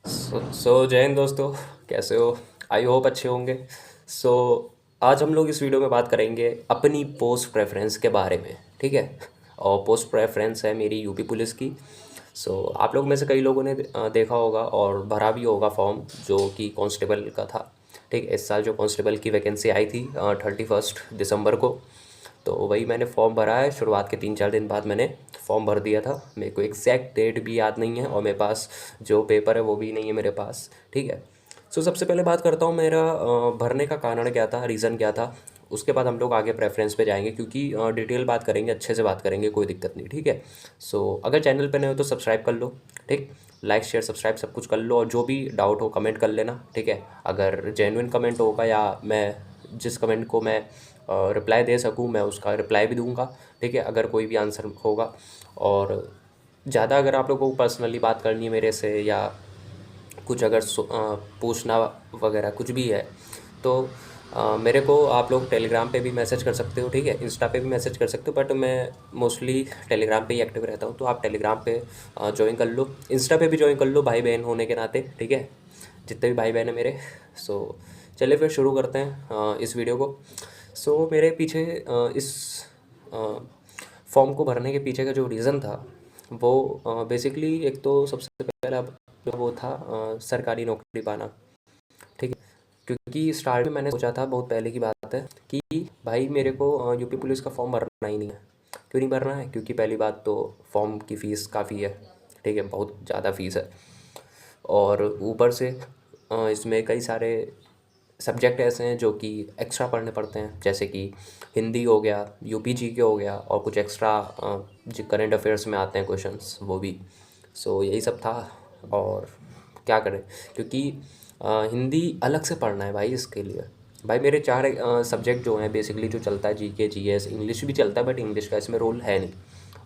जय हिंद दोस्तों। कैसे हो? आई होप अच्छे होंगे। सो आज हम लोग इस वीडियो में बात करेंगे अपनी पोस्ट प्रेफरेंस के बारे में। ठीक है। और पोस्ट प्रेफरेंस है मेरी यूपी पुलिस की। आप लोग में से कई लोगों ने देखा होगा और भरा भी होगा फॉर्म, जो कि कांस्टेबल का था। ठीक है, इस साल जो कांस्टेबल की वैकेंसी आई थी 31 दिसंबर को, तो वही मैंने फॉर्म भरा है। शुरुआत के 3-4 दिन बाद मैंने फॉर्म भर दिया था। मेरे को एग्जैक्ट डेट भी याद नहीं है और मेरे पास जो पेपर है वो भी नहीं है मेरे पास। ठीक है। सबसे पहले बात करता हूँ मेरा भरने का कारण क्या था, रीज़न क्या था। उसके बाद हम लोग आगे प्रेफरेंस पे जाएंगे, क्योंकि डिटेल बात करेंगे, अच्छे से बात करेंगे, कोई दिक्कत नहीं। ठीक है। अगर चैनल पे नए हो तो सब्सक्राइब कर लो। ठीक, लाइक शेयर सब्सक्राइब सब कुछ कर लो, और जो भी डाउट हो कमेंट कर लेना। ठीक है। अगर जेन्युइन कमेंट होगा या मैं जिस कमेंट को मैं रिप्लाई दे सकूँ मैं उसका रिप्लाई भी दूंगा। ठीक है, अगर कोई भी आंसर होगा। और ज़्यादा अगर आप लोगों को पर्सनली बात करनी है मेरे से, या कुछ अगर पूछना वगैरह कुछ भी है, तो मेरे को आप लोग टेलीग्राम पे भी मैसेज कर सकते हो। ठीक है, इंस्टा पे भी मैसेज कर सकते हो, बट मैं मोस्टली टेलीग्राम पे ही एक्टिव रहता हूँ। तो आप टेलीग्राम पे ज्वाइन कर लो, इंस्टा पे भी ज्वाइन कर लो, भाई बहन होने के नाते। ठीक है, जितने भी भाई बहन हैं मेरे। सो चलिए फिर शुरू करते हैं इस वीडियो को। मेरे पीछे इस फॉर्म को भरने के पीछे का जो रीज़न था, वो बेसिकली एक तो सबसे पहला वो था सरकारी नौकरी पाना। ठीक है, क्योंकि स्टार्ट में मैंने सोचा था, बहुत पहले की बात है, कि भाई मेरे को यूपी पुलिस का फॉर्म भरना ही नहीं है। क्यों नहीं भरना है? क्योंकि पहली बात तो फॉर्म की फ़ीस काफ़ी है। ठीक है, बहुत ज़्यादा फ़ीस है। और ऊपर से इसमें कई सारे सब्जेक्ट ऐसे हैं जो कि एक्स्ट्रा पढ़ने पड़ते हैं, जैसे कि हिंदी हो गया, यूपी जीके हो गया, और कुछ एक्स्ट्रा जो करंट अफेयर्स में आते हैं क्वेश्चंस, वो भी। यही सब था। और क्या करें, क्योंकि हिंदी अलग से पढ़ना है भाई इसके लिए। भाई मेरे 4 सब्जेक्ट जो हैं बेसिकली, जो चलता है जीके जीएस, इंग्लिश भी चलता है, बट इंग्लिश का इसमें रोल है नहीं।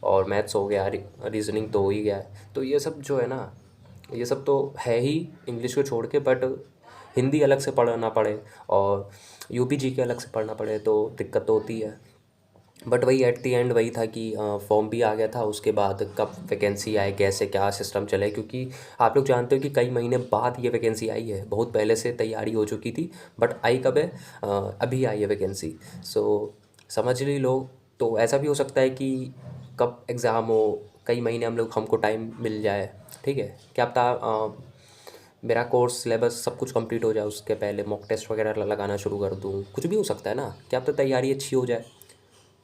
और मैथ्स हो गया, रीजनिंग तो हो ही गया है। तो ये सब जो है ना, ये सब तो है ही इंग्लिश को छोड़ के, बट हिंदी अलग से पढ़ना पड़े और यूपी जी के अलग से पढ़ना पड़े तो दिक्कत तो होती है। बट वही एट दी एंड वही था कि फॉर्म भी आ गया था। उसके बाद कब वैकेंसी आए, कैसे क्या सिस्टम चले, क्योंकि आप लोग जानते हो कि कई महीने बाद ये वैकेंसी आई है। बहुत पहले से तैयारी हो चुकी थी, बट आई कब है? अभी आई है वैकेंसी। समझ ली लोग। तो ऐसा भी हो सकता है कि कब एग्ज़ाम हो, कई महीने हमको टाइम मिल जाए। ठीक है, क्या पता मेरा कोर्स सिलेबस सब कुछ कंप्लीट हो जाए, उसके पहले मॉक टेस्ट वगैरह लगाना शुरू कर दूँ। कुछ भी हो सकता है ना, क्या पता तैयारी अच्छी हो जाए,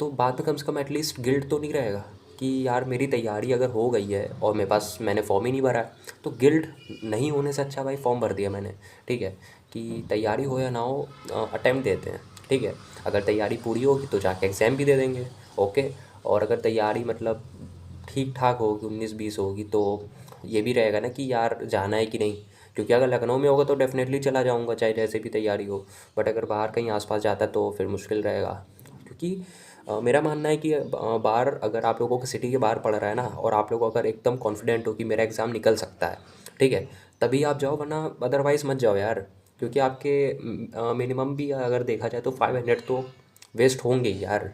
तो बाद में कम से कम एटलीस्ट गिल्ट तो नहीं रहेगा कि यार मेरी तैयारी अगर हो गई है और मेरे पास मैंने फॉर्म ही नहीं भरा है। तो गिल्ट नहीं होने से अच्छा भाई फॉर्म भर दिया मैंने। ठीक है, कि तैयारी हो या ना हो, अटेम्प्ट देते हैं। ठीक है, अगर तैयारी पूरी होगी तो जाके एग्ज़ाम भी दे देंगे। ओके। और अगर तैयारी मतलब ठीक ठाक होगी, 19-20 होगी, तो ये भी रहेगा ना कि यार जाना है कि नहीं। क्योंकि अगर लखनऊ में होगा तो डेफ़िनेटली चला जाऊँगा, चाहे जैसे भी तैयारी हो। बट अगर बाहर कहीं आस-पास जाता है तो फिर मुश्किल रहेगा। क्योंकि मेरा मानना है कि बाहर अगर आप लोगों को सिटी के बाहर पड़ रहा है ना, और आप लोग अगर एकदम कॉन्फिडेंट हो कि मेरा एग्ज़ाम निकल सकता है, ठीक है, तभी आप जाओ, वरना अदरवाइज़ मत जाओ यार। क्योंकि आपके मिनिमम भी अगर देखा जाए तो 500 तो वेस्ट होंगे ही यार।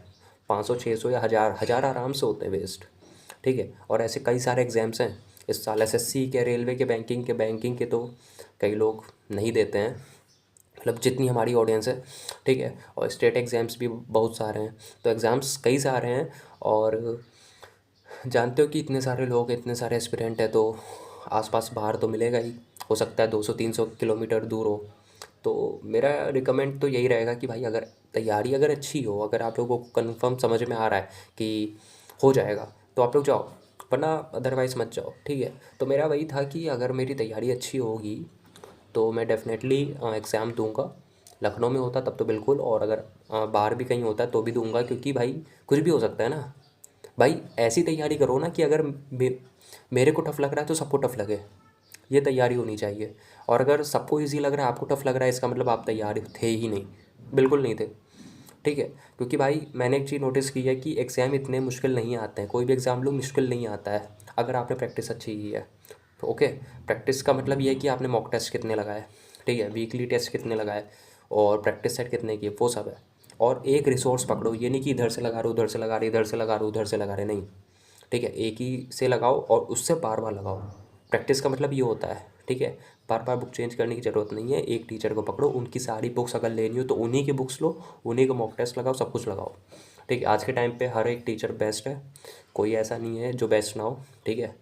500 600 या हज़ार हज़ार आराम से होते हैं वेस्ट। ठीक है, और ऐसे कई सारे एग्ज़ाम्स हैं इस साल, एसएससी के, रेलवे के, बैंकिंग के तो कई लोग नहीं देते हैं, मतलब जितनी हमारी ऑडियंस है। ठीक है, और स्टेट एग्ज़ाम्स भी बहुत सारे हैं। तो एग्ज़ाम्स कई सारे हैं, और जानते हो कि इतने सारे लोग, इतने सारे एस्पिरेंट हैं, तो आसपास बाहर तो मिलेगा ही। हो सकता है 200-300 किलोमीटर दूर हो। तो मेरा रिकमेंड तो यही रहेगा कि भाई अगर तैयारी अगर अच्छी हो, अगर आप लोगों को कन्फर्म समझ में आ रहा है कि हो जाएगा, तो आप लोग जाओ, वरना अदरवाइज़ मत जाओ। ठीक है, तो मेरा वही था कि अगर मेरी तैयारी अच्छी होगी तो मैं डेफ़िनेटली एग्ज़ाम दूंगा। लखनऊ में होता तब तो बिल्कुल, और अगर बाहर भी कहीं होता तो भी दूंगा, क्योंकि भाई कुछ भी हो सकता है ना। भाई ऐसी तैयारी करो ना कि अगर मेरे को टफ़ लग रहा है तो सबको टफ़ लगे, ये तैयारी होनी चाहिए। और अगर सबको इजी लग रहा है, आपको टफ़ लग रहा है, इसका मतलब आप तैयार थे ही नहीं, बिल्कुल नहीं थे। ठीक है, क्योंकि भाई मैंने एक चीज़ नोटिस की है कि एग्ज़ाम इतने मुश्किल नहीं आते हैं, कोई भी एग्ज़ाम लो मुश्किल नहीं आता है, अगर आपने प्रैक्टिस अच्छी की है तो। ओके, प्रैक्टिस का मतलब ये है कि आपने मॉक टेस्ट कितने लगाए, ठीक है, वीकली टेस्ट कितने लगाए, और प्रैक्टिस सेट कितने किए, वो सब है। और एक रिसोर्स पकड़ो, ये नहीं कि इधर से लगा रहे हो, उधर से लगा रहे, इधर से लगा रहे हो, उधर से लगा रहे, नहीं। ठीक है, एक ही से लगाओ और उससे बार बार लगाओ। प्रैक्टिस का मतलब ये होता है। ठीक है। बार बार बुक चेंज करने की ज़रूरत नहीं है, एक टीचर को पकड़ो, उनकी सारी बुक्स अगर लेनी हो तो उन्हीं की बुक्स लो, उन्हीं को मॉक टेस्ट लगाओ, सब कुछ लगाओ। ठीक है, आज के टाइम पे हर एक टीचर बेस्ट है, कोई ऐसा नहीं है जो बेस्ट ना हो। ठीक है,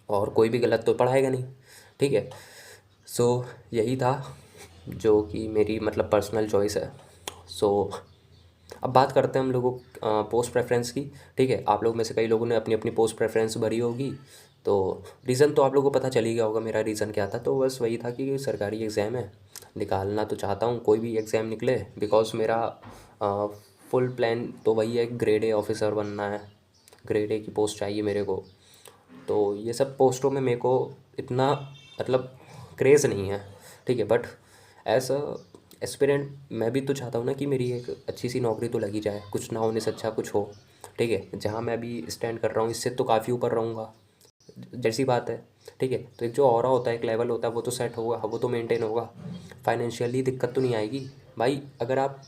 और कोई भी गलत तो पढ़ाएगा नहीं। ठीक है, सो यही था जो कि मेरी मतलब पर्सनल चॉइस है। सो अब बात करते हैं हम लोगों पोस्ट प्रेफरेंस की। ठीक है, आप लोग में से कई लोगों ने अपनी अपनी पोस्ट प्रेफरेंस भरी होगी, तो रीज़न तो आप लोगों को पता चल ही गया होगा मेरा रीज़न क्या था। तो बस वही था कि सरकारी एग्ज़ाम है, निकालना तो चाहता हूँ, कोई भी एग्ज़ाम निकले, बिकॉज मेरा फुल प्लान तो वही है, ग्रेड ए ऑफिसर बनना है, ग्रेड ए की पोस्ट चाहिए मेरे को। तो ये सब पोस्टों में मेरे को इतना मतलब क्रेज़ नहीं है। ठीक है, बट एज अ एस्पिरेंट मैं भी तो चाहता हूँ ना कि मेरी एक अच्छी सी नौकरी तो लगी जाए, कुछ ना होने से अच्छा कुछ हो। ठीक है, जहाँ मैं अभी स्टैंड कर रहा हूँ इससे तो काफ़ी ऊपर रहूँगा, जैसी बात है। ठीक है, तो एक जो ऑरा होता है, एक लेवल होता है, वो तो सेट होगा, वो तो मेंटेन होगा, फाइनेंशियली दिक्कत तो नहीं आएगी। भाई अगर आप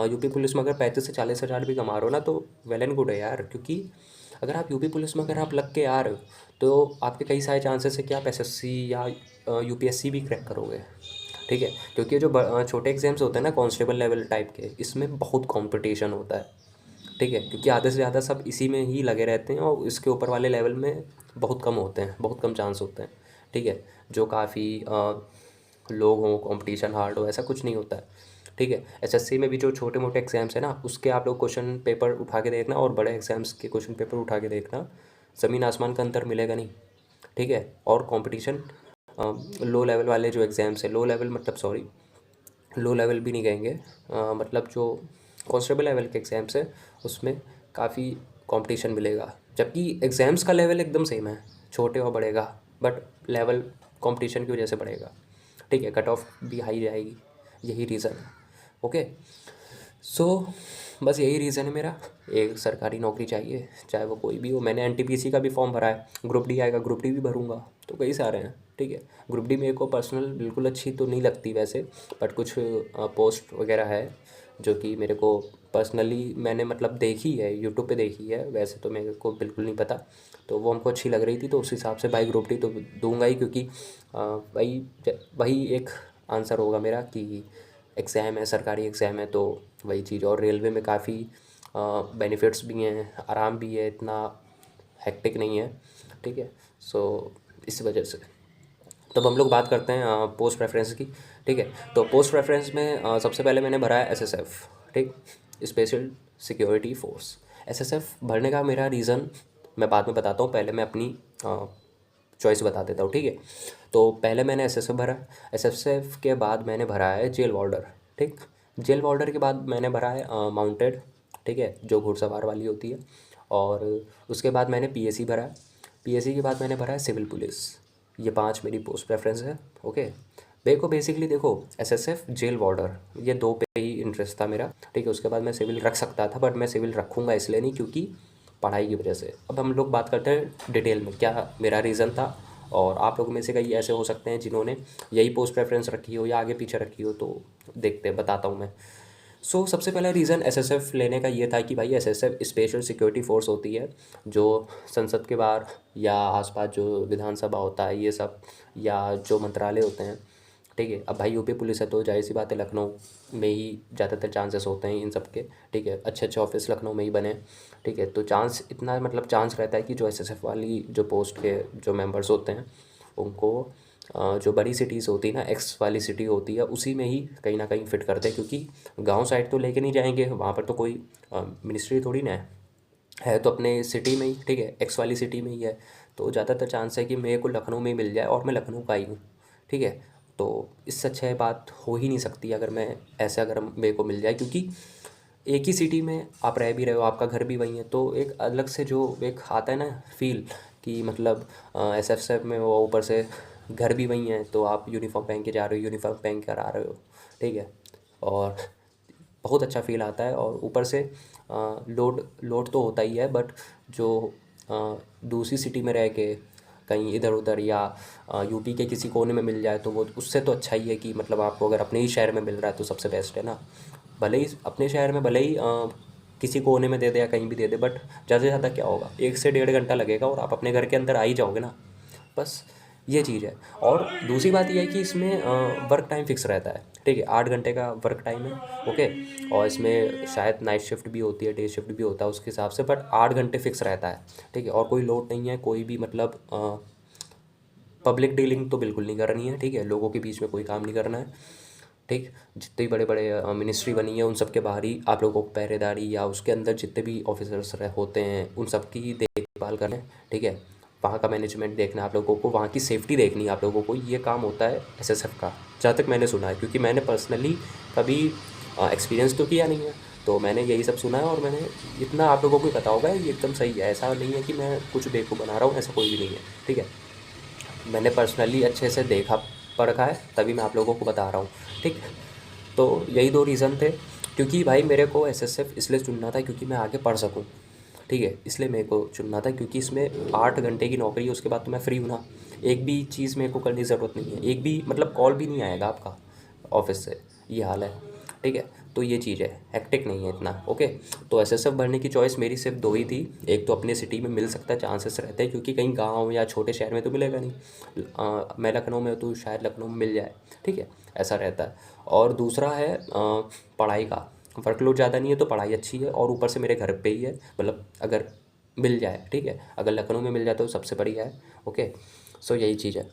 यूपी पुलिस में अगर 35 से 40 हज़ार भी कमा रहे हो ना, तो वेल एंड गुड है यार, क्योंकि अगर आप यूपी पुलिस में अगर आप लग के आ रहे हो तो आपके कई सारे चांसेस है कि आप एसएससी या यूपीएससी भी क्रैक करोगे। ठीक है, क्योंकि जो छोटे एग्जाम्स होते हैं ना कांस्टेबल लेवल टाइप के, इसमें बहुत कंपटीशन होता है। ठीक है, क्योंकि आधे से ज़्यादा सब इसी में ही लगे रहते हैं और इसके ऊपर वाले लेवल में बहुत कम होते हैं, बहुत कम चांस होते हैं। ठीक है, जो काफ़ी लोग हों, कंपटीशन हार्ड हो, ऐसा कुछ नहीं होता है। ठीक है, एसएससी में भी जो छोटे मोटे एग्जाम्स हैं ना, उसके आप लोग क्वेश्चन पेपर उठा के देखना, और बड़े एग्जाम्स के क्वेश्चन पेपर उठा के देखना, ज़मीन आसमान का अंतर मिलेगा नहीं। ठीक है, और कंपटीशन लो लेवल वाले जो एग्ज़ाम्स है, लो लेवल मतलब सॉरी, लो लेवल भी नहीं कहेंगे, मतलब जो कांस्टेबल लेवल के एग्ज़ाम्स है उसमें काफ़ी कंपटीशन मिलेगा, जबकि एग्ज़ाम्स का लेवल एकदम सेम है, छोटे और बड़े का, बट लेवल कंपटीशन की वजह से बढ़ेगा। ठीक है, कट ऑफ भी हाई जाएगी, यही रीज़न है। ओके, सो बस यही रीज़न है मेरा, एक सरकारी नौकरी चाहिए, चाहे वो कोई भी हो। मैंने एनटीपीसी का भी फॉर्म भरा है, ग्रुप डी आएगा, ग्रुप डी भी भरूंगा, तो कई सारे हैं। ठीक है, ग्रुप डी मेरे को पर्सनल बिल्कुल अच्छी तो नहीं लगती वैसे, बट कुछ पोस्ट वगैरह है जो कि मेरे को पर्सनली मैंने मतलब देखी है, यूट्यूब पे देखी है, वैसे तो मेरे को बिल्कुल नहीं पता, तो वो हमको अच्छी लग रही थी, तो उस हिसाब से भाई ग्रुप डी तो दूंगा ही, क्योंकि वही वही एक आंसर होगा मेरा कि एग्ज़ाम है, सरकारी एग्ज़ाम है, तो वही चीज़। और रेलवे में काफ़ी बेनिफिट्स भी हैं, आराम भी है, इतना हेक्टिक नहीं है। ठीक है, सो इस वजह से तब हम लोग बात करते हैं पोस्ट प्रेफरेंस की। ठीक है, तो पोस्ट प्रेफरेंस में सबसे पहले मैंने भरा है एसएसएफ। ठीक, स्पेशल सिक्योरिटी फोर्स। एसएसएफ भरने का मेरा रीज़न मैं बाद में बताता हूँ, पहले मैं अपनी चॉइस बता देता हूँ। ठीक है, तो पहले मैंने एसएसएफ भरा, एसएसएफ के बाद मैंने भरा है जेल वार्डर। ठीक, जेल वार्डर के बाद मैंने भरा है माउंटेड, ठीक है, जो घुड़सवार वाली होती है, और उसके बाद मैंने पीएसी भरा है, पीएसी के बाद मैंने भरा है सिविल पुलिस। ये 5 मेरी पोस्ट प्रेफरेंस है। ओके, मेरे को बेसिकली देखो एसएसएफ जेल वार्डर ये 2 पे ही इंटरेस्ट था मेरा। ठीक है, उसके बाद मैं सिविल रख सकता था, बट मैं सिविल रखूँगा इसलिए नहीं क्योंकि पढ़ाई की वजह से। अब हम लोग बात करते हैं डिटेल में क्या मेरा रीज़न था, और आप लोगों में से कई ऐसे हो सकते हैं जिन्होंने यही पोस्ट प्रेफरेंस रखी हो या आगे पीछे रखी हो, तो देखते हैं, बताता हूँ मैं। सो सबसे पहला रीज़न एसएसएफ लेने का ये था कि भाई एसएसएफ स्पेशल सिक्योरिटी फोर्स होती है, जो संसद के बाहर या आसपास जो विधानसभा होता है ये सब, या जो मंत्रालय होते हैं। ठीक है, अब भाई यूपी पुलिस है तो जाहिर सी बात है लखनऊ में ही ज़्यादातर चांसेस होते हैं इन सब के। ठीक है, अच्छे अच्छे ऑफिस लखनऊ में ही बने। ठीक है, तो चांस इतना मतलब चांस रहता है कि जो एसएसएफ वाली जो पोस्ट के जो मेंबर्स होते हैं उनको जो बड़ी सिटीज़ होती है ना, एक्स वाली सिटी होती है, उसी में ही कहीं ना कहीं फिट करते हैं, क्योंकि गांव साइड तो लेके नहीं जाएंगे, वहाँ पर तो कोई मिनिस्ट्री थोड़ी ना है तो अपने सिटी में ही। ठीक है, एक्स वाली सिटी में ही है, तो ज़्यादातर चांस है कि मेरे को लखनऊ में ही मिल जाए, और मैं लखनऊ का ही हूँ। ठीक है, तो इससे अच्छा बात हो ही नहीं सकती अगर मैं ऐसे अगर मेरे को मिल जाए, क्योंकि एक ही सिटी में आप रह भी रहे हो, आपका घर भी वहीं है, तो एक अलग से जो एक आता है ना फील कि मतलब एस एफ सेफ में वो ऊपर से घर भी वहीं है, तो आप यूनिफॉर्म पहन के जा रहे हो, यूनिफॉर्म पहन कर आ रहे हो। ठीक है, और बहुत अच्छा फ़ील आता है, और ऊपर से लोड लोड तो होता ही है, बट जो दूसरी सिटी में रह के कहीं इधर उधर या यूपी के किसी कोने में मिल जाए तो वो उससे तो अच्छा ही है कि मतलब आपको अगर अपने ही शहर में मिल रहा है तो सबसे बेस्ट है ना। भले ही अपने शहर में भले ही किसी कोने में दे दे या कहीं भी दे दे, बट ज़्यादा से ज़्यादा क्या होगा, 1 से 1.5 घंटा लगेगा और आप अपने घर के अंदर आ ही जाओगे ना। बस ये चीज़ है। और दूसरी बात ये है कि इसमें वर्क टाइम फिक्स रहता है, ठीक है, 8 घंटे का वर्क टाइम है। ओके। और इसमें शायद नाइट शिफ्ट भी होती है, डे शिफ्ट भी होता है उसके हिसाब से, बट 8 घंटे फिक्स रहता है, ठीक है। और कोई लोड नहीं है, कोई भी मतलब पब्लिक डीलिंग तो बिल्कुल नहीं करनी है, ठीक है, लोगों के बीच में कोई काम नहीं करना है, ठीक। जितने बड़े बड़े मिनिस्ट्री बनी है उन सब के बाहर ही आप लोगों को पहरेदारी, या उसके अंदर जितने भी ऑफिसर्स होते हैं उन सब की देखभाल करना है, ठीक है। वहाँ का मैनेजमेंट देखना है आप लोगों को, वहाँ की सेफ्टी देखनी है आप लोगों को, ये काम होता है एसएसएफ का, जहाँ तक मैंने सुना है, क्योंकि मैंने पर्सनली कभी एक्सपीरियंस तो किया नहीं है, तो मैंने यही सब सुना है। और मैंने इतना आप लोगों को ही पता होगा, ये एकदम सही है, ऐसा नहीं है कि मैं कुछ बेवकूफ़ बना रहा हूँ, ऐसा कोई भी नहीं है, ठीक है। मैंने पर्सनली अच्छे से देखा परखा है, तभी मैं आप लोगों को बता रहा हूँ, ठीक। तो यही दो रीज़न थे, क्योंकि भाई मेरे को एसएसएफ इसलिए चुनना था क्योंकि मैं आगे पढ़ सकूँ, ठीक है, इसलिए मेरे को चुनना था, क्योंकि इसमें 8 घंटे की नौकरी है, उसके बाद तो मैं फ्री हूँ ना, एक भी चीज़ मेरे को करने की ज़रूरत नहीं है, एक भी मतलब कॉल भी नहीं आएगा आपका ऑफिस से, ये हाल है, ठीक है। तो ये चीज़ है, हेक्टिक नहीं है इतना, ओके। तो एसएसएफ भरने की चॉइस मेरी सिर्फ दो ही थी, एक तो अपने सिटी में मिल सकता है, चांसेस रहते हैं, क्योंकि कहीं गांव या छोटे शहर में तो मिलेगा नहीं, मैं लखनऊ में तो शायद लखनऊ में मिल जाए, ठीक है, ऐसा रहता है। और दूसरा है पढ़ाई का, वर्कलोड ज़्यादा नहीं है तो पढ़ाई अच्छी है, और ऊपर से मेरे घर पे ही है, मतलब अगर मिल जाए, ठीक है, अगर लखनऊ में मिल जाए तो सबसे बढ़िया है, ओके। सो यही चीज़ है,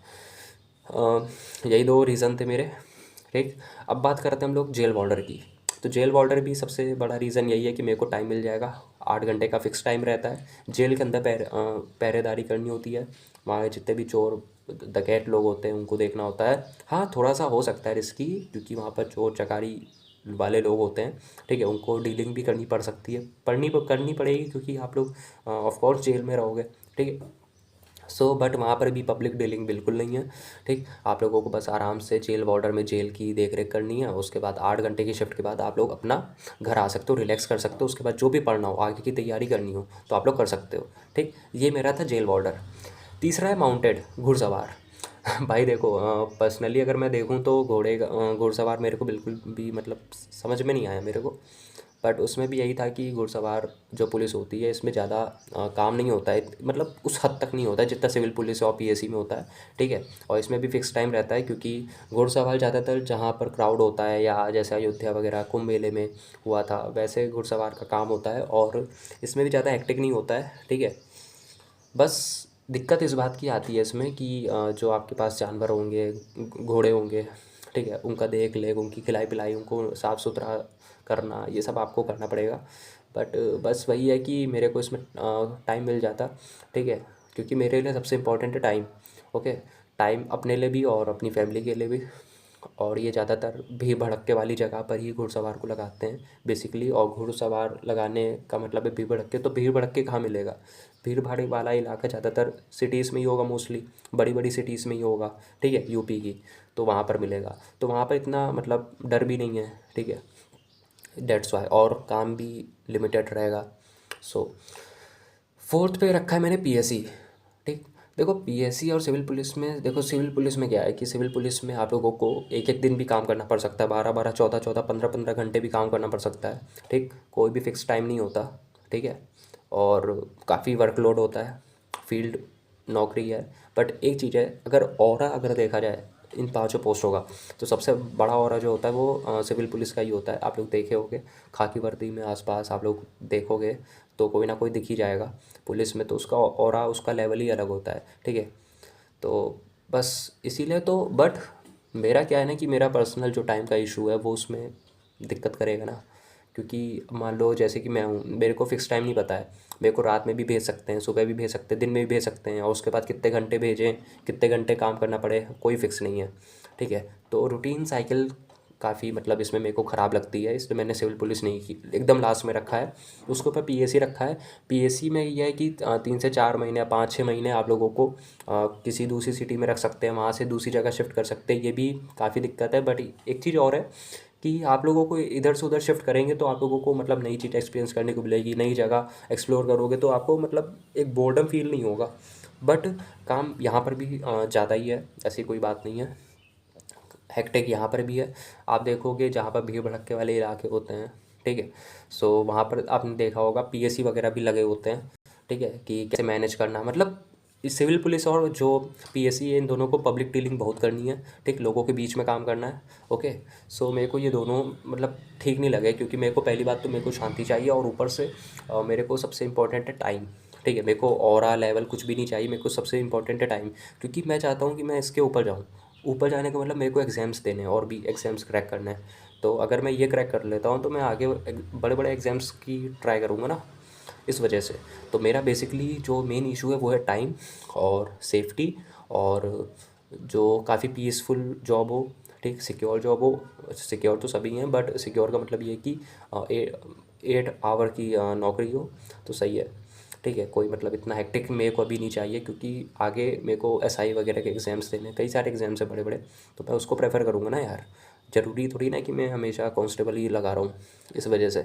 यही दो रीज़न थे मेरे, ठीक। अब बात करते हैं हम लोग जेल वार्डर की। तो जेल वार्डर भी सबसे बड़ा रीज़न यही है कि मेरे को टाइम मिल जाएगा, 8 घंटे का फिक्स टाइम रहता है, जेल के अंदर पहरेदारी करनी होती है, वहाँ के जितने भी चोर डकैत लोग होते हैं उनको देखना होता है। हाँ, थोड़ा सा हो सकता है रिस्की, क्योंकि वहाँ पर चोर चकारी वाले लोग होते हैं, ठीक है, उनको डीलिंग भी करनी पड़ सकती है, करनी पड़ेगी, क्योंकि आप लोग ऑफ कोर्स जेल में रहोगे, ठीक है। बट वहाँ पर भी पब्लिक डीलिंग बिल्कुल नहीं है, ठीक। आप लोगों को बस आराम से जेल वार्डर में जेल की देख रेख करनी है, उसके बाद 8 घंटे की शिफ्ट के बाद आप लोग अपना घर आ सकते हो, रिलैक्स कर सकते हो, उसके बाद जो भी पढ़ना हो, आगे की तैयारी करनी हो तो आप लोग कर सकते हो, ठीक। ये मेरा था जेल वार्डर। तीसरा है माउंटेड घुड़सवार। भाई देखो, पर्सनली अगर मैं देखूँ तो घुड़सवार मेरे को बिल्कुल भी मतलब समझ में नहीं आया मेरे को, बट उसमें भी यही था कि घुड़सवार जो पुलिस होती है इसमें ज़्यादा काम नहीं होता है, मतलब उस हद तक नहीं होता है जितना सिविल पुलिस और पीएसी में होता है, ठीक है। और इसमें भी फिक्स टाइम रहता है, क्योंकि घुड़सवार ज़्यादातर जहाँ पर क्राउड होता है, या जैसे अयोध्या वगैरह कुंभ मेले में हुआ था, वैसे घुड़सवार का काम होता है, और इसमें भी ज़्यादा हेक्टिक नहीं होता है, ठीक है। बस दिक्कत इस बात की आती है इसमें कि जो आपके पास जानवर होंगे, घोड़े होंगे, ठीक है, उनका देख रेख, उनकी खिलाई पिलाई, उनको साफ़ सुथरा करना, ये सब आपको करना पड़ेगा। बट बस वही है कि मेरे को इसमें टाइम मिल जाता, ठीक है, क्योंकि मेरे लिए सबसे इम्पोर्टेंट है टाइम, ओके। टाइम अपने लिए भी और अपनी फैमिली के लिए भी। और ये ज़्यादातर भीड़ भड़क्के वाली जगह पर ही घुड़सवार को लगाते हैं बेसिकली, और घुड़सवार लगाने का मतलब है भीड़ भड़क्के, तो भीड़ भड़क्के कहाँ मिलेगा, भीड़ भाड़ वाला इलाका ज़्यादातर सिटीज़ में ही होगा, मोस्टली बड़ी बड़ी सिटीज़ में ही होगा, ठीक है, यूपी की, तो वहाँ पर मिलेगा, तो वहाँ पर इतना मतलब डर भी नहीं है, ठीक है, डेट्स वाई, और काम भी लिमिटेड रहेगा। सो फोर्थ पे रखा है मैंने पीएससी, ठीक। देखो पीएससी और सिविल पुलिस में, देखो सिविल पुलिस में क्या है कि सिविल पुलिस में आप लोगों को एक एक दिन भी काम करना पड़ सकता है, 12 12 14 14 15 15 घंटे भी काम करना पड़ सकता है, ठीक, कोई भी फिक्स टाइम नहीं होता, ठीक है। और काफ़ी वर्कलोड होता है, फील्ड नौकरी है। बट एक चीज़ है, अगर देखा जाए इन पांचों पोस्टों का, तो सबसे बड़ा ऑरा जो होता है वो सिविल पुलिस का ही होता है। आप लोग देखे होंगे खाकी वर्दी में आसपास आप लोग देखोगे तो कोई ना कोई दिख ही जाएगा, पुलिस में तो उसका ऑरा, उसका लेवल ही अलग होता है, ठीक है। तो बस इसीलिए तो, बट मेरा क्या है ना कि मेरा पर्सनल जो टाइम का इशू है वो उसमें दिक्कत करेगा ना, क्योंकि मान लो जैसे कि मैं हूँ, मेरे को फ़िक्स टाइम नहीं पता है, मेरे को रात में भी भेज सकते हैं, सुबह भी भेज सकते हैं, दिन में भी भेज सकते हैं, और उसके बाद कितने घंटे भेजें, कितने घंटे काम करना पड़े, कोई फ़िक्स नहीं है, ठीक है। तो रूटीन साइकिल काफ़ी मतलब इसमें मेरे को ख़राब लगती है, इसलिए मैंने सिविल पुलिस नहीं की, एकदम लास्ट में रखा है। उसके ऊपर पीएससी रखा है। पीएससी में यह है कि 3 से 4 महीने या 5 6 महीने आप लोगों को किसी दूसरी सिटी में रख सकते हैं, वहाँ से दूसरी जगह शिफ्ट कर सकते हैं, ये भी काफ़ी दिक्कत है। बट एक चीज़ और है कि आप लोगों को इधर से उधर शिफ्ट करेंगे तो आप लोगों को मतलब नई चीज़ एक्सपीरियंस करने को मिलेगी, नई जगह एक्सप्लोर करोगे तो आपको मतलब एक बोर्डम फील नहीं होगा। बट काम यहाँ पर भी ज़्यादा ही है, ऐसी कोई बात नहीं है, हेक्टेक यहाँ पर भी है। आप देखोगे जहाँ पर भीड़ भड़क्के वाले इलाके होते हैं, ठीक है, वहाँ पर आपने देखा होगा पीएससी वगैरह भी लगे होते हैं, ठीक है, कि कैसे मैनेज करना, मतलब सिविल पुलिस और जो पीएससी है, इन दोनों को पब्लिक डीलिंग बहुत करनी है, ठीक, लोगों के बीच में काम करना है। ओके, सो मेरे को ये दोनों मतलब ठीक नहीं लगे, क्योंकि मेरे को पहली बात तो मेरे को शांति चाहिए, और ऊपर से मेरे को सबसे इम्पोर्टेंट है टाइम। ठीक है, मेरे को ऑरा लेवल कुछ भी नहीं चाहिए, मेरे को सबसे इम्पोर्टेंट है टाइम, क्योंकि मैं चाहता हूँ कि मैं इसके ऊपर जाऊँ। ऊपर जाने का मतलब मेरे को एग्ज़ाम्स देने हैं, और भी एग्ज़ाम्स क्रैक करने हैं। तो अगर मैं ये क्रैक कर लेता हूँ तो मैं आगे बड़े बड़े एग्ज़ाम्स की ट्राई करूँगा ना, इस वजह से। तो मेरा बेसिकली जो मेन इशू है वो है टाइम और सेफ्टी, और जो काफ़ी पीसफुल जॉब हो, ठीक, सिक्योर जॉब हो। सिक्योर तो सभी हैं, बट सिक्योर का मतलब ये है कि 8 आवर की नौकरी हो तो सही है। ठीक है, कोई मतलब इतना हेक्टिक मेरे को अभी नहीं चाहिए, क्योंकि आगे मेरे को एसआई वगैरह के एग्ज़ाम्स देने हैं, कई सारे एग्ज़ाम्स हैं बड़े बड़े, तो मैं उसको प्रेफर करूँगा ना यार। ज़रूरी थोड़ी ना कि मैं हमेशा कांस्टेबल ही लगा रहा हूँ, इस वजह से।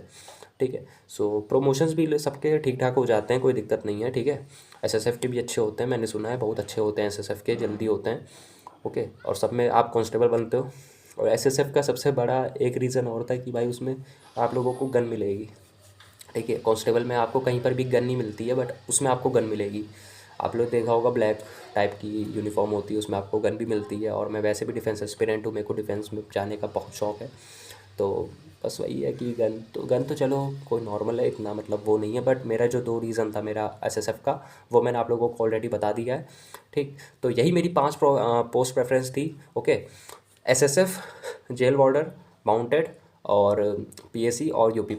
ठीक है, सो प्रमोशंस भी सबके ठीक ठाक हो जाते हैं, कोई दिक्कत नहीं है। ठीक है, एसएसएफ के भी अच्छे होते हैं, मैंने सुना है बहुत अच्छे होते हैं एसएसएफ के, जल्दी होते हैं। ओके, और सब में आप कांस्टेबल बनते हो। और एसएसएफ का सबसे बड़ा एक रीज़न और था कि भाई उसमें आप लोगों को गन मिलेगी। ठीक है, कांस्टेबल में आपको कहीं पर भी गन नहीं मिलती है, बट उसमें आपको गन मिलेगी। आप लोग देखा होगा ब्लैक टाइप की यूनिफॉर्म होती है, उसमें आपको गन भी मिलती है। और मैं वैसे भी डिफेंस एस्पिरेंट हूँ, मेरे को डिफेंस में जाने का बहुत शौक है। तो बस वही है कि गन तो चलो कोई नॉर्मल है, इतना मतलब वो नहीं है। बट मेरा जो दो रीज़न था मेरा एसएसएफ का, वो मैंने आप लोगों को ऑलरेडी बता दिया है। ठीक, तो यही मेरी 5 पोस्ट प्रेफरेंस थी। Okay, SSF, jail warder, mounted, और पीएससी, और यूपी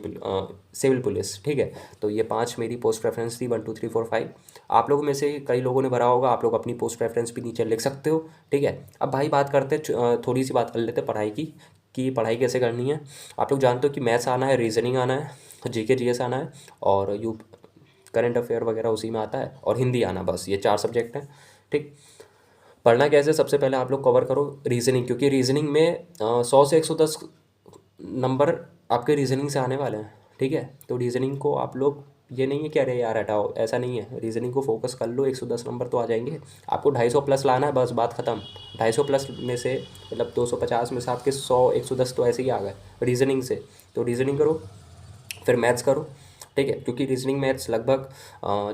सिविल पुलिस। ठीक है, तो ये 5 मेरी पोस्ट प्रेफरेंस थी, 1 2 3 4 5। आप लोगों में से कई लोगों ने भरा होगा, आप लोग अपनी पोस्ट प्रेफरेंस भी नीचे लिख सकते हो। ठीक है, अब भाई बात करते हैं, थोड़ी सी बात कर लेते हैं पढ़ाई की, कि पढ़ाई कैसे करनी है। आप लोग जानते हो कि मैथ्स आना है, रीजनिंग आना है, जीके जीएस आना है, और यू करंट अफेयर वगैरह उसी में आता है, और हिंदी आना, बस ये 4 सब्जेक्ट हैं। ठीक, पढ़ना कैसे, सबसे पहले आप लोग कवर करो रीजनिंग, क्योंकि रीजनिंग में 100 से 110 नंबर आपके रीजनिंग से आने वाले हैं। ठीक है, तो रीजनिंग को आप लोग, ये नहीं है कि अरे यार हटाओ, ऐसा नहीं है, रीजनिंग को फोकस कर लो, 110 नंबर तो आ जाएंगे। आपको 250 प्लस लाना है, बस बात ख़त्म। 250 प्लस में से मतलब 250 में से आपके 100 110 तो ऐसे ही आ गए रीजनिंग से। तो रीजनिंग करो, फिर मैथ्स करो। ठीक है, क्योंकि रीजनिंग मैथ्स लगभग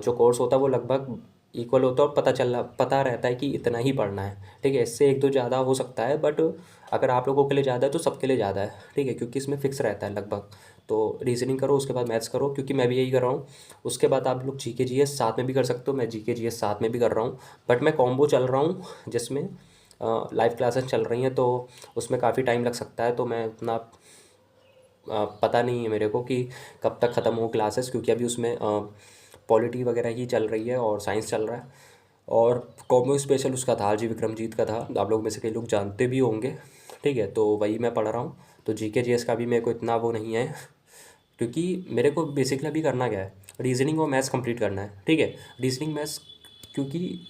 जो कोर्स होता है वो लगभग इक्वल होता है, और पता रहता है कि इतना ही पढ़ना है। ठीक है, इससे एक दो ज़्यादा हो सकता है, बट अगर आप लोगों के लिए ज़्यादा है तो सबके लिए ज़्यादा है। ठीक है, क्योंकि इसमें फिक्स रहता है लगभग। तो रीजनिंग करो, उसके बाद मैथ्स करो, क्योंकि मैं भी यही कर रहा हूँ। उसके बाद आप लोग जीके जीएस साथ में भी कर सकते हो, मैं जीके जीएस साथ में भी कर रहा हूँ। बट मैं कॉम्बो चल रहा हूँ, जिसमें लाइव क्लासेस चल रही हैं, तो उसमें काफ़ी टाइम लग सकता है, तो मैं उतना पता नहीं है मेरे को कि कब तक ख़त्म हो क्लासेस, क्योंकि अभी उसमें पॉलिटी वगैरह ही चल रही है, और साइंस चल रहा है। और कॉमर्स स्पेशल उसका था, जी विक्रमजीत का था, आप लोग में से कई लोग जानते भी होंगे। ठीक है, तो वही मैं पढ़ रहा हूँ। तो जीके जीएस का भी मेरे को इतना वो नहीं है, क्योंकि मेरे को बेसिकली अभी करना क्या है, रीजनिंग और मैथ्स कंप्लीट करना है। ठीक है, रीजनिंग मैथ्स, क्योंकि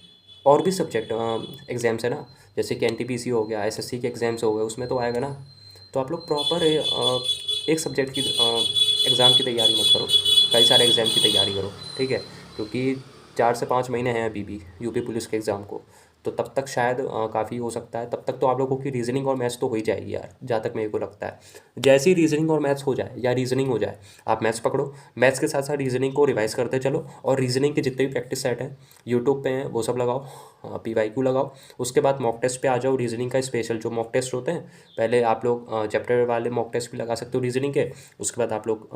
और भी सब्जेक्ट एग्ज़ाम्स है ना, जैसे कि एनटीपीसी हो गया, एसएससी के एग्ज़ाम्स हो गए, उसमें तो आएगा ना। तो आप लोग प्रॉपर एक सब्जेक्ट की एग्ज़ाम की तैयारी मत करो, कई सारे एग्ज़ाम की तैयारी करो। ठीक है, क्योंकि 4 से 5 महीने हैं अभी भी यूपी पुलिस के एग्ज़ाम को, तो तब तक शायद काफ़ी हो सकता है, तब तक तो आप लोगों की रीजनिंग और मैथ्स तो हो ही जाएगी यार, जहाँ तक मेरे को लगता है। जैसे ही रीजनिंग और मैथ्स हो जाए, या रीजनिंग हो जाए, आप मैथ्स पकड़ो, मैथ्स के साथ साथ रीजनिंग को रिवाइज करते चलो, और रीजनिंग के जितने भी प्रैक्टिस सेट हैं यूट्यूब पे हैं वो सब लगाओ, पीवाईक्यू लगाओ। उसके बाद मॉक टेस्ट पे आ जाओ, रीजनिंग का स्पेशल जो मॉक टेस्ट होते हैं, पहले आप लोग चैप्टर वाले मॉक टेस्ट भी लगा सकते हो रीजनिंग के। उसके बाद आप लोग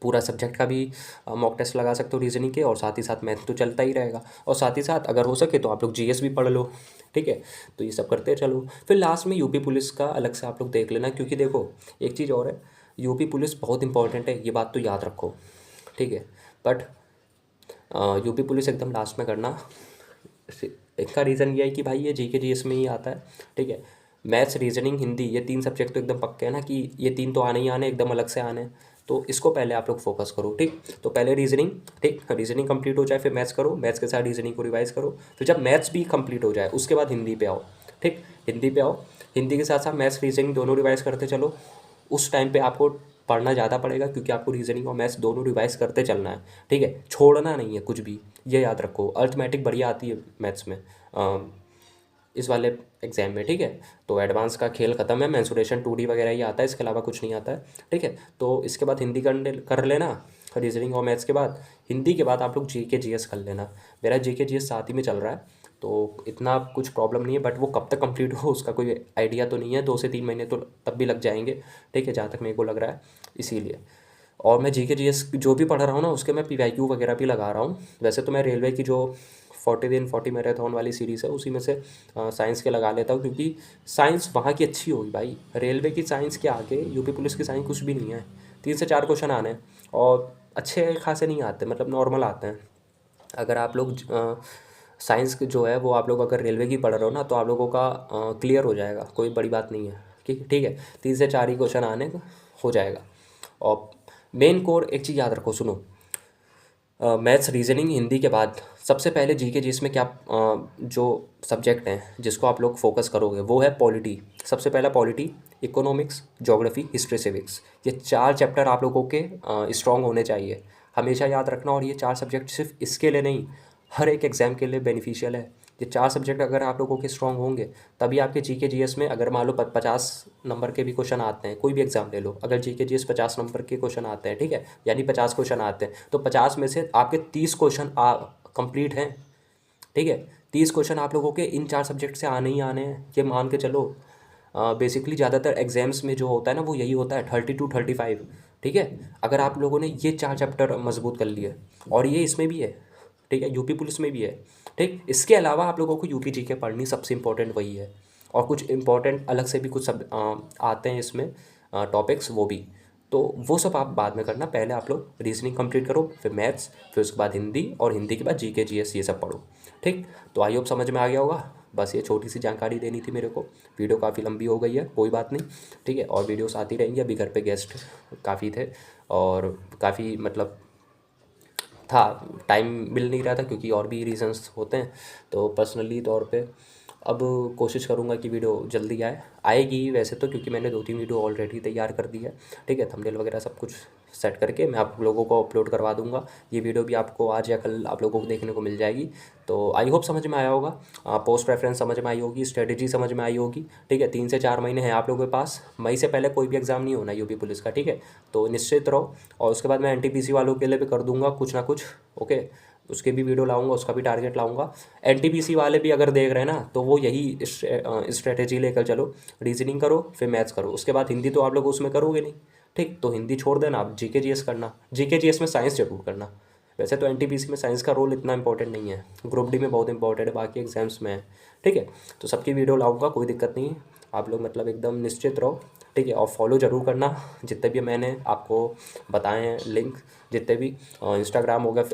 पूरा सब्जेक्ट का भी मॉक टेस्ट लगा सकते हो रीजनिंग के, और साथ ही साथ मैथ तो चलता ही रहेगा, और साथ ही साथ अगर हो सके तो आप लोग जीएस भी पढ़ लो। ठीक है, तो ये सब करते चलो, फिर लास्ट में यूपी पुलिस का अलग से आप लोग देख लेना, क्योंकि देखो एक चीज़ और है, यूपी पुलिस बहुत इंपॉर्टेंट है, ये बात तो याद रखो। ठीक है, बट यूपी पुलिस एकदम लास्ट में करना। इसका रीज़न ये है कि भाई ये जीके जीएस में ही आता है। ठीक है, मैथ्स, रीजनिंग, हिंदी, ये 3 सब्जेक्ट तो एकदम पक्के हैं ना, कि ये 3 तो आने ही आने, एकदम अलग से आने हैं। तो इसको पहले आप लोग फोकस करो। ठीक, तो पहले रीजनिंग, ठीक, रीजनिंग कंप्लीट हो जाए फिर मैथ्स करो, मैथ्स के साथ रीजनिंग को रिवाइज करो, फिर जब मैथ्स भी कंप्लीट हो जाए उसके बाद हिंदी पे आओ। ठीक, हिंदी पे आओ, हिंदी के साथ साथ मैथ्स रीजनिंग दोनों रिवाइज करते चलो। उस टाइम पे आपको पढ़ना ज़्यादा पड़ेगा, क्योंकि आपको रीजनिंग और मैथ्स दोनों रिवाइज करते चलना है। ठीक है, छोड़ना नहीं है कुछ भी, ये याद रखो। अर्थमेटिक बढ़िया आती है मैथ्स में इस वाले एग्जाम में। ठीक है, तो एडवांस का खेल ख़त्म है, मेंसुरेशन 2D वगैरह ही आता है, इसके अलावा कुछ नहीं आता है। ठीक है, तो इसके बाद हिंदी कर लेना, रीजनिंग और मैथ्स के बाद, हिंदी के बाद आप लोग जीके जीएस कर लेना। मेरा जीके जीएस साथ ही में चल रहा है, तो इतना कुछ प्रॉब्लम नहीं है, बट वो कब तक कंप्लीट हो उसका कोई आइडिया तो नहीं है। 2 से 3 महीने तो तब भी लग जाएंगे, ठीक है, जहाँ तक मेरे को लग रहा है, इसीलिए। और मैं जीके जीएस जो भी पढ़ रहा हूँ ना, उसके मैं पीवाईक्यू वगैरह भी लगा रहा हूँ। वैसे तो मैं रेलवे की जो 40 दिन 40 मैराथन वाली सीरीज़ है उसी में से साइंस के लगा लेता हूँ, क्योंकि साइंस वहाँ की अच्छी होगी भाई। रेलवे की साइंस के आगे यूपी पुलिस की साइंस कुछ भी नहीं है। 3 से 4 क्वेश्चन आने हैं, और अच्छे खासे नहीं आते, मतलब नॉर्मल आते हैं। अगर आप लोग साइंस जो है वो आप लोग अगर रेलवे की पढ़ रहे हो ना, तो आप लोगों का क्लियर हो जाएगा, कोई बड़ी बात नहीं है। ठीक ठीक है, 3 से 4 ही क्वेश्चन आने हो जाएगा। और मेन कोर एक चीज़ याद रखो, सुनो, मैथ्स रीजनिंग हिंदी के बाद सबसे पहले जीके जिसमें क्या जो सब्जेक्ट हैं जिसको आप लोग फोकस करोगे वो है पॉलिटी। सबसे पहला polity, economics, geography, history, civics. ये 4 चैप्टर आप लोगों के स्ट्रॉन्ग होने चाहिए, हमेशा याद रखना। और ये 4 सब्जेक्ट सिर्फ इसके लिए नहीं, हर एक एग्ज़ाम के लिए बेनिफिशियल है। ये 4 सब्जेक्ट अगर आप लोगों के स्ट्रॉन्ग होंगे, तभी आपके जीके जीएस में, अगर मान लो 50 नंबर के भी क्वेश्चन आते हैं, कोई भी एग्जाम ले लो, अगर जीके जीएस 50 नंबर के क्वेश्चन आते हैं, ठीक है, यानी 50 क्वेश्चन आते हैं, तो 50 में से आपके 30 क्वेश्चन कंप्लीट हैं, ठीक है। 30 क्वेश्चन आप लोगों के इन 4 सब्जेक्ट से आने ही आने हैं, ये मान के चलो। बेसिकली ज़्यादातर एग्जाम्स में जो होता है ना, वो यही होता है, 30 to 35, ठीक है। अगर आप लोगों ने ये 4 चैप्टर मजबूत कर लिए, और ये इसमें भी है, ठीक है, यूपी पुलिस में भी है, ठीक। इसके अलावा आप लोगों को यूपी जीके पढ़नी सबसे इम्पोर्टेंट वही है। और कुछ इम्पोर्टेंट अलग से भी कुछ सब आते हैं इसमें टॉपिक्स, वो भी, तो वो सब आप बाद में करना। पहले आप लोग रीजनिंग कंप्लीट करो, फिर मैथ्स, फिर उसके बाद हिंदी, और हिंदी के बाद जीके जीएस, ये सब पढ़ो, ठीक। तो आई होप समझ में आ गया होगा। बस ये छोटी सी जानकारी देनी थी मेरे को। वीडियो काफ़ी लंबी हो गई है, कोई बात नहीं, ठीक है, और वीडियोस आती रहेंगी। अभी घर पे गेस्ट काफ़ी थे, और काफ़ी मतलब था, टाइम मिल नहीं रहा था, क्योंकि और भी रीजंस होते हैं। तो पर्सनली तौर पे अब कोशिश करूँगा कि वीडियो जल्दी आएगी वैसे तो, क्योंकि मैंने 2-3 वीडियो ऑलरेडी तैयार कर दी है, ठीक है। थंबनेल वगैरह सब कुछ सेट करके मैं आप लोगों को अपलोड करवा दूंगा। ये वीडियो भी आपको आज या कल आप लोगों को देखने को मिल जाएगी। तो आई होप समझ में आया होगा, पोस्ट प्रेफरेंस समझ में आई होगी, स्ट्रेटेजी समझ में आई होगी, ठीक है। 3 से 4 महीने हैं आप लोगों के पास, मई से पहले कोई भी एग्ज़ाम नहीं होना यूपी पुलिस का, ठीक है। तो निश्चित रहो। और उसके बाद मैं एनटीपीसी वालों के लिए भी कर दूंगा कुछ ना कुछ, ओके, उसके भी वीडियो लाऊंगा, उसका भी टारगेट लाऊंगा। एनटीपीसी वाले भी अगर देख रहे हैं ना, तो वो यही स्ट्रेटेजी लेकर चलो, रीजनिंग करो, फिर मैथ्स करो, उसके बाद हिंदी तो आप लोग उसमें करोगे नहीं, ठीक। तो हिंदी छोड़ देना, आप जीके जीएस करना। जीके जीएस में साइंस जरूर करना। वैसे तो एनटीपीसी में साइंस का रोल इतना इंपॉर्टेंट नहीं है, ग्रुप डी में बहुत इंपॉर्टेंट है, बाकी एग्जाम्स में है, ठीक है। तो सबकी वीडियो लाऊंगा, कोई दिक्कत नहीं है। आप लोग मतलब एकदम निश्चित रहो, ठीक है। और फॉलो ज़रूर करना जितने भी मैंने आपको बताए हैं लिंक, जितने भी इंस्टाग्राम हो गया,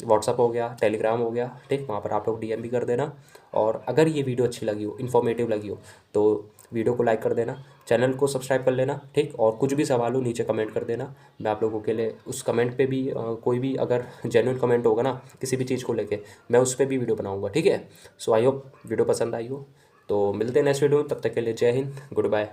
व्हाट्सअप हो गया, टेलीग्राम हो गया, ठीक, वहाँ पर आप लोग डीएम भी कर देना। और अगर ये वीडियो अच्छी लगी हो, इन्फॉर्मेटिव लगी हो, तो वीडियो को लाइक कर देना, चैनल को सब्सक्राइब कर लेना, ठीक। और कुछ भी सवाल हो नीचे कमेंट कर देना, मैं आप लोगों के लिए उस कमेंट पे भी कोई भी अगर जेन्युइन कमेंट होगा ना किसी भी चीज़ को लेके, मैं उस पर भी वीडियो बनाऊंगा, ठीक है। सो आई होप वीडियो पसंद आई हो। तो मिलते हैं नेक्स्ट वीडियो में, तब तक के लिए जय हिंद, गुड बाय।